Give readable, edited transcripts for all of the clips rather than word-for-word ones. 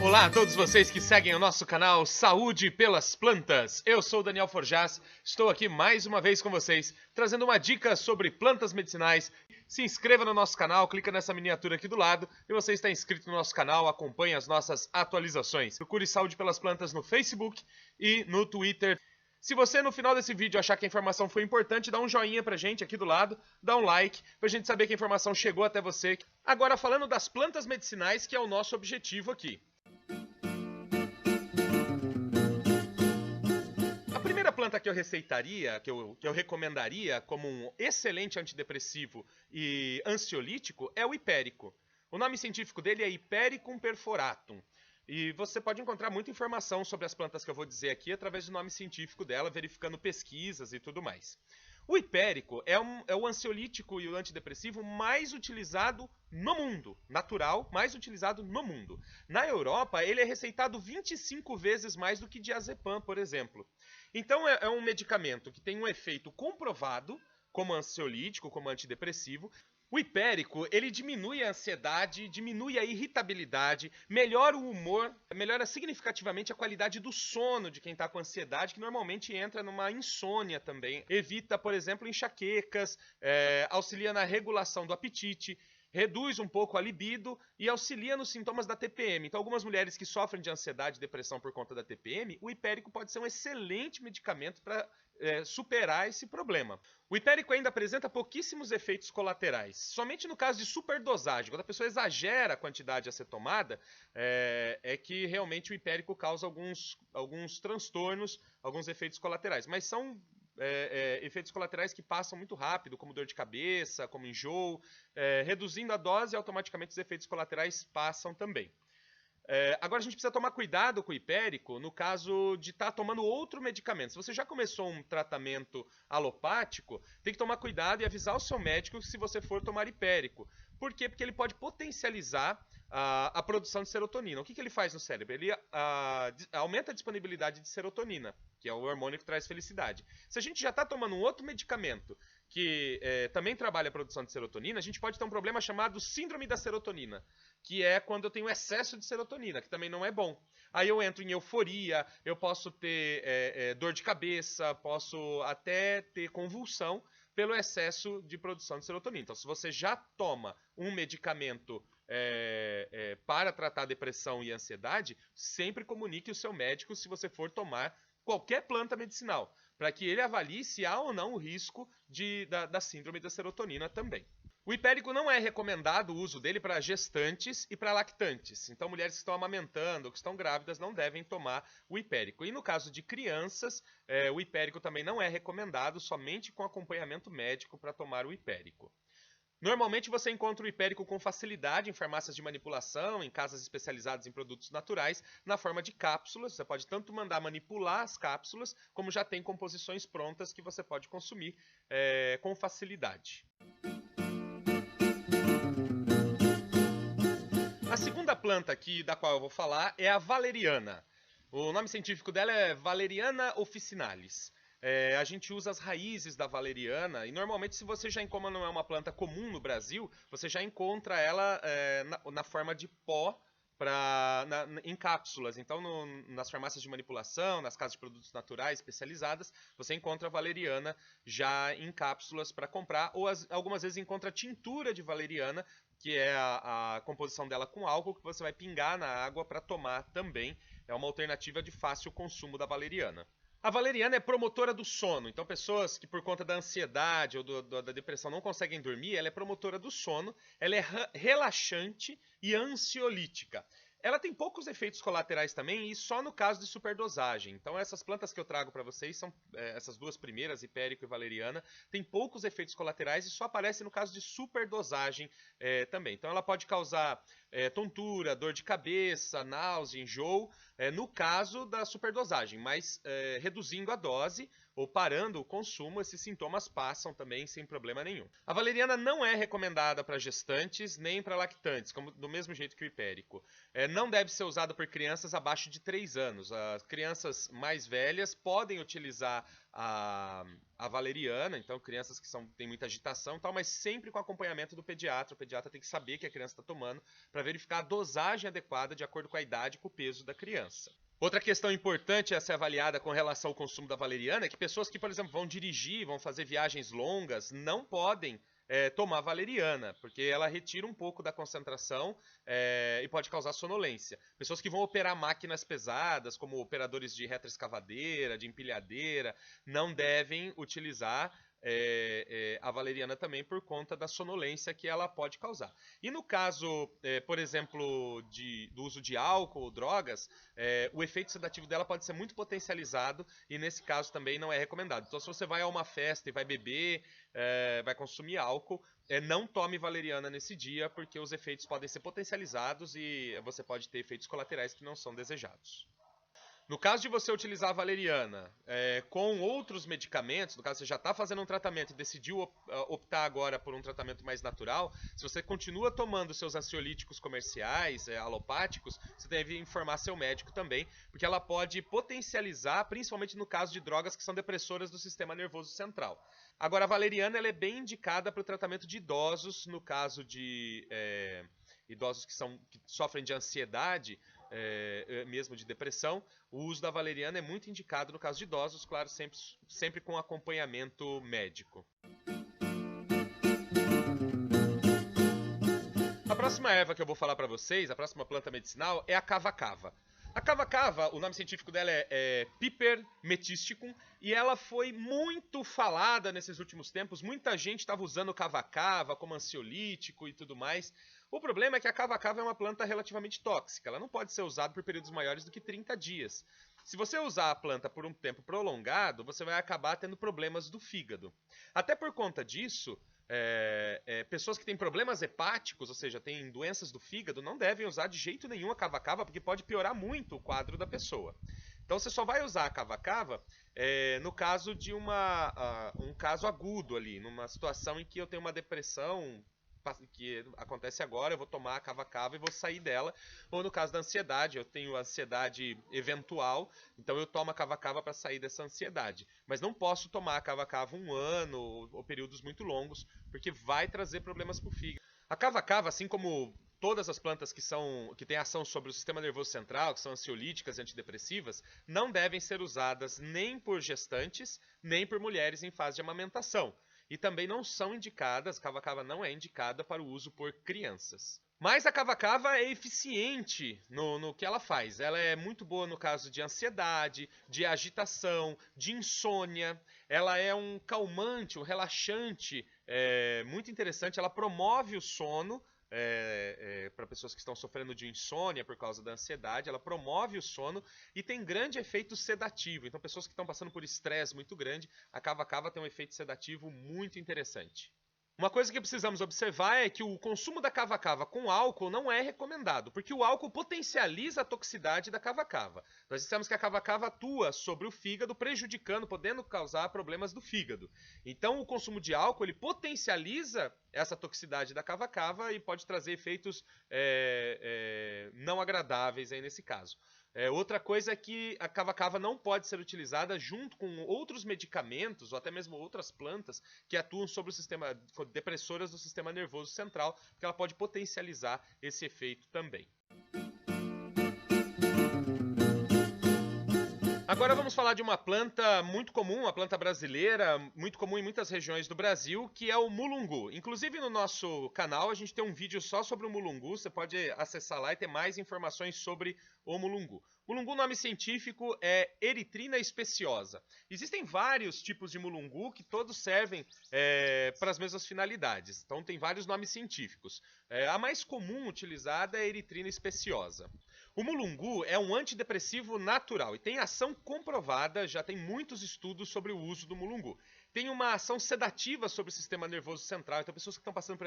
Olá a todos vocês que seguem o nosso canal Saúde pelas Plantas. Eu sou o Daniel Forjas, estou aqui mais uma vez com vocês, trazendo uma dica sobre plantas medicinais. Se inscreva no nosso canal, clica nessa miniatura aqui do lado e você está inscrito no nosso canal, acompanhe as nossas atualizações. Procure Saúde pelas Plantas no Facebook e no Twitter. Se você no final desse vídeo achar que a informação foi importante, dá um joinha pra gente aqui do lado, dá um like, pra gente saber que a informação chegou até você. Agora falando das plantas medicinais, que é o nosso objetivo aqui. A primeira planta que eu receitaria, que eu recomendaria como um excelente antidepressivo e ansiolítico é o hipérico. O nome científico dele é Hipericum perforatum. E você pode encontrar muita informação sobre as plantas que eu vou dizer aqui através do nome científico dela, verificando pesquisas e tudo mais. O hipérico é o ansiolítico e o antidepressivo mais utilizado no mundo, natural, mais utilizado no mundo. Na Europa, ele é receitado 25 vezes mais do que diazepam, por exemplo. Então é um medicamento que tem um efeito comprovado como ansiolítico, como antidepressivo. O hipérico, ele diminui a ansiedade, diminui a irritabilidade, melhora o humor, melhora significativamente a qualidade do sono de quem está com ansiedade, que normalmente entra numa insônia também. Evita, por exemplo, enxaquecas, auxilia na regulação do apetite, reduz um pouco a libido e auxilia nos sintomas da TPM. Então, algumas mulheres que sofrem de ansiedade e depressão por conta da TPM, o hipérico pode ser um excelente medicamento para superar esse problema. O hipérico ainda apresenta pouquíssimos efeitos colaterais. Somente no caso de superdosagem, quando a pessoa exagera a quantidade a ser tomada, é que realmente o hipérico causa alguns transtornos, alguns efeitos colaterais. Mas são efeitos colaterais que passam muito rápido, como dor de cabeça, como enjoo. Reduzindo a dose, automaticamente os efeitos colaterais passam também. Agora a gente precisa tomar cuidado com o hipérico no caso de estar tomando outro medicamento. Se você já começou um tratamento alopático, tem que tomar cuidado e avisar o seu médico se você for tomar hipérico. Por quê? Porque ele pode potencializar a produção de serotonina. O que ele faz no cérebro? Ele aumenta a disponibilidade de serotonina, que é o hormônio que traz felicidade. Se a gente já está tomando um outro medicamento que também trabalha a produção de serotonina, a gente pode ter um problema chamado síndrome da serotonina, que é quando eu tenho excesso de serotonina, que também não é bom. Aí eu entro em euforia, eu posso ter dor de cabeça, posso até ter convulsão pelo excesso de produção de serotonina. Então, se você já toma um medicamento para tratar depressão e ansiedade, sempre comunique o seu médico se você for tomar qualquer planta medicinal, para que ele avalie se há ou não o risco da síndrome da serotonina também. O hipérico não é recomendado o uso dele para gestantes e para lactantes. Então, mulheres que estão amamentando ou que estão grávidas não devem tomar o hipérico. E no caso de crianças, o hipérico também não é recomendado, somente com acompanhamento médico para tomar o hipérico. Normalmente você encontra o hipérico com facilidade em farmácias de manipulação, em casas especializadas em produtos naturais, na forma de cápsulas. Você pode tanto mandar manipular as cápsulas, como já tem composições prontas que você pode consumir com facilidade. A segunda planta aqui da qual eu vou falar é a valeriana. O nome científico dela é Valeriana officinalis. A gente usa as raízes da valeriana e normalmente se você já encontra, não é uma planta comum no Brasil, você já encontra ela na forma de pó em cápsulas. Então nas farmácias de manipulação, nas casas de produtos naturais especializadas, você encontra a valeriana já em cápsulas para comprar, ou algumas vezes encontra tintura de valeriana, que é a composição dela com álcool, que você vai pingar na água para tomar também. É uma alternativa de fácil consumo da valeriana. A valeriana é promotora do sono, então pessoas que por conta da ansiedade ou da depressão não conseguem dormir, ela é promotora do sono, ela é relaxante e ansiolítica. Ela tem poucos efeitos colaterais também e só no caso de superdosagem. Então essas plantas que eu trago para vocês são essas duas primeiras, hipérico e valeriana, tem poucos efeitos colaterais e só aparecem no caso de superdosagem também. Então ela pode causar tontura, dor de cabeça, náusea, enjoo, no caso da superdosagem, mas reduzindo a dose ou parando o consumo, esses sintomas passam também sem problema nenhum. A valeriana não é recomendada para gestantes nem para lactantes, do mesmo jeito que o hipérico. Não deve ser usado por crianças abaixo de 3 anos. As crianças mais velhas podem utilizar a valeriana, então crianças que têm muita agitação e tal, mas sempre com acompanhamento do pediatra. O pediatra tem que saber que a criança está tomando para verificar a dosagem adequada de acordo com a idade e com o peso da criança. Outra questão importante a ser avaliada com relação ao consumo da valeriana é que pessoas que, por exemplo, vão dirigir, vão fazer viagens longas, não podem tomar valeriana, porque ela retira um pouco da concentração e pode causar sonolência. Pessoas que vão operar máquinas pesadas, como operadores de retroescavadeira, de empilhadeira, não devem utilizar a valeriana também por conta da sonolência que ela pode causar. E no caso, por exemplo, do uso de álcool ou drogas, o efeito sedativo dela pode ser muito potencializado e nesse caso também não é recomendado. Então se você vai a uma festa e vai beber, vai consumir álcool, não tome valeriana nesse dia, porque os efeitos podem ser potencializados e você pode ter efeitos colaterais que não são desejados. No caso de você utilizar a valeriana com outros medicamentos, no caso você já está fazendo um tratamento e decidiu optar agora por um tratamento mais natural, se você continua tomando seus ansiolíticos comerciais, alopáticos, você deve informar seu médico também, porque ela pode potencializar, principalmente no caso de drogas que são depressoras do sistema nervoso central. Agora, a valeriana ela é bem indicada para o tratamento de idosos, no caso de idosos que sofrem de ansiedade, mesmo de depressão. O uso da valeriana é muito indicado no caso de idosos, claro, sempre com acompanhamento médico. A próxima erva que eu vou falar para vocês, a próxima planta medicinal, é a cava-cava. A cava-cava, o nome científico dela é Piper metisticum, e ela foi muito falada nesses últimos tempos. Muita gente estava usando cava-cava como ansiolítico e tudo mais. O problema é que a cava-cava é uma planta relativamente tóxica. Ela não pode ser usada por períodos maiores do que 30 dias. Se você usar a planta por um tempo prolongado, você vai acabar tendo problemas do fígado. Até por conta disso, pessoas que têm problemas hepáticos, ou seja, têm doenças do fígado, não devem usar de jeito nenhum a cava-cava, porque pode piorar muito o quadro da pessoa. Então você só vai usar a cava-cava no caso de um caso agudo ali, numa situação em que eu tenho uma depressão que acontece agora, eu vou tomar a cava-cava e vou sair dela. Ou no caso da ansiedade, eu tenho ansiedade eventual, então eu tomo a cava-cava para sair dessa ansiedade. Mas não posso tomar a cava-cava um ano ou períodos muito longos, porque vai trazer problemas para o fígado. A cava-cava, assim como todas as plantas que têm ação sobre o sistema nervoso central, que são ansiolíticas e antidepressivas, não devem ser usadas nem por gestantes, nem por mulheres em fase de amamentação. E também não são indicadas, a cava-cava não é indicada para o uso por crianças. Mas a cava-cava é eficiente no que ela faz. Ela é muito boa no caso de ansiedade, de agitação, de insônia. Ela é um calmante, um relaxante muito interessante. Ela promove o sono para pessoas que estão sofrendo de insônia por causa da ansiedade. Ela promove o sono e tem grande efeito sedativo. Então, pessoas que estão passando por estresse muito grande, a cava-cava tem um efeito sedativo muito interessante. Uma coisa que precisamos observar é que o consumo da cava-cava com álcool não é recomendado, porque o álcool potencializa a toxicidade da cava-cava. Nós dissemos que a cava-cava atua sobre o fígado, prejudicando, podendo causar problemas do fígado. Então, o consumo de álcool ele potencializa essa toxicidade da cava-cava e pode trazer efeitos não agradáveis aí nesse caso. Outra coisa é que a cava-cava não pode ser utilizada junto com outros medicamentos ou até mesmo outras plantas que atuam sobre o sistema, depressoras do sistema nervoso central, porque ela pode potencializar esse efeito também. Agora vamos falar de uma planta muito comum, uma planta brasileira, muito comum em muitas regiões do Brasil, que é o mulungu. Inclusive no nosso canal a gente tem um vídeo só sobre o mulungu, você pode acessar lá e ter mais informações sobre o mulungu. Mulungu, o nome científico é Erythrina speciosa. Existem vários tipos de mulungu que todos servem para as mesmas finalidades, então tem vários nomes científicos. A mais comum utilizada é a Erythrina speciosa. O mulungu é um antidepressivo natural e tem ação comprovada, já tem muitos estudos sobre o uso do mulungu. Tem uma ação sedativa sobre o sistema nervoso central, então pessoas que estão passando por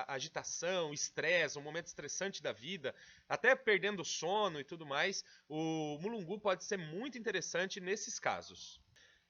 agitação, estresse, um momento estressante da vida, até perdendo sono e tudo mais, o mulungu pode ser muito interessante nesses casos.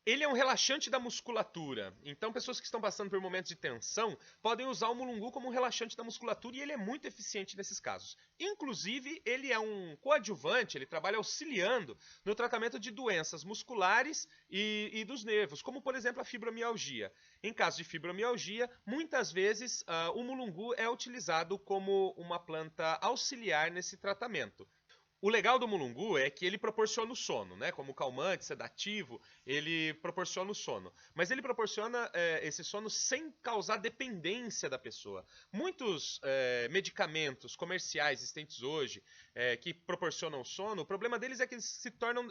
Ele é um relaxante da musculatura, então pessoas que estão passando por momentos de tensão podem usar o mulungu como um relaxante da musculatura e ele é muito eficiente nesses casos. Inclusive, ele é um coadjuvante, ele trabalha auxiliando no tratamento de doenças musculares e dos nervos, como por exemplo a fibromialgia. Em caso de fibromialgia, muitas vezes o mulungu é utilizado como uma planta auxiliar nesse tratamento. O legal do mulungu é que ele proporciona o sono, né? Como calmante, sedativo, ele proporciona o sono. Mas ele proporciona esse sono sem causar dependência da pessoa. Muitos medicamentos comerciais existentes hoje que proporcionam sono, o problema deles é que eles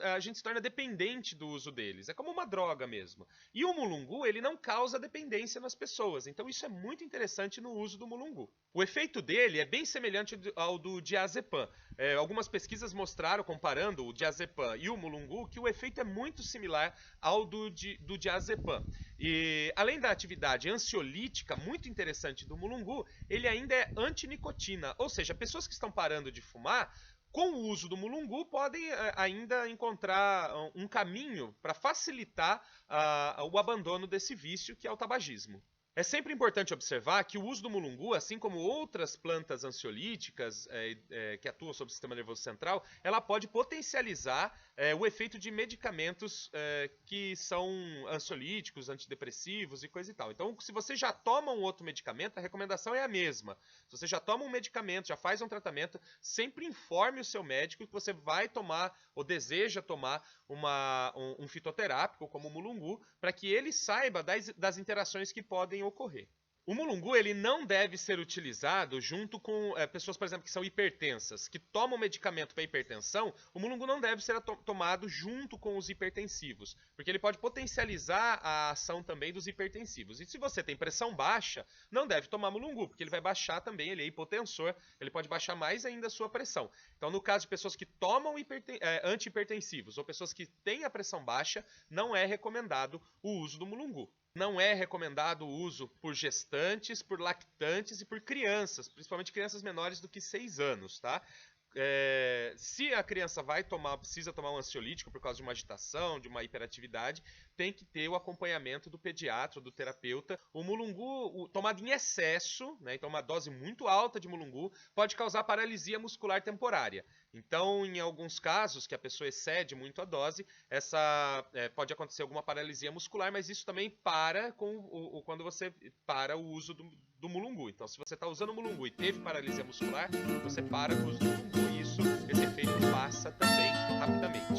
a gente se torna dependente do uso deles. É como uma droga mesmo. E o mulungu, ele não causa dependência nas pessoas. Então isso é muito interessante no uso do mulungu. O efeito dele é bem semelhante ao do diazepam. Algumas pesquisas mostraram, comparando o diazepam e o mulungu, que o efeito é muito similar ao do diazepam. E além da atividade ansiolítica muito interessante do mulungu, ele ainda é antinicotina, ou seja, pessoas que estão parando de fumar, com o uso do mulungu, podem ainda encontrar um caminho para facilitar o abandono desse vício que é o tabagismo. É sempre importante observar que o uso do mulungu, assim como outras plantas ansiolíticas que atuam sobre o sistema nervoso central, ela pode potencializar o efeito de medicamentos que são ansiolíticos, antidepressivos e coisa e tal. Então, se você já toma um outro medicamento, a recomendação é a mesma. Se você já toma um medicamento, já faz um tratamento, sempre informe o seu médico que você vai tomar ou deseja tomar um fitoterápico como o mulungu, para que ele saiba das interações que podem ocorrer. O mulungu ele não deve ser utilizado junto com pessoas, por exemplo, que são hipertensas, que tomam medicamento para hipertensão. O mulungu não deve ser tomado junto com os hipertensivos, porque ele pode potencializar a ação também dos hipertensivos. E se você tem pressão baixa, não deve tomar mulungu, porque ele vai baixar também, ele é hipotensor, ele pode baixar mais ainda a sua pressão. Então, no caso de pessoas que tomam antihipertensivos ou pessoas que têm a pressão baixa, não é recomendado o uso do mulungu. Não é recomendado o uso por gestantes, por lactantes e por crianças, principalmente crianças menores do que 6 anos, tá? Se a criança precisa tomar um ansiolítico por causa de uma agitação, de uma hiperatividade, tem que ter o acompanhamento do pediatra, do terapeuta. O mulungu, tomado em excesso, né, então uma dose muito alta de mulungu, pode causar paralisia muscular temporária. Então, em alguns casos que a pessoa excede muito a dose, pode acontecer alguma paralisia muscular, mas isso também para quando você para o uso do mulungu. Então, se você está usando o mulungu e teve paralisia muscular, você para com o uso do mulungu e esse efeito passa também rapidamente.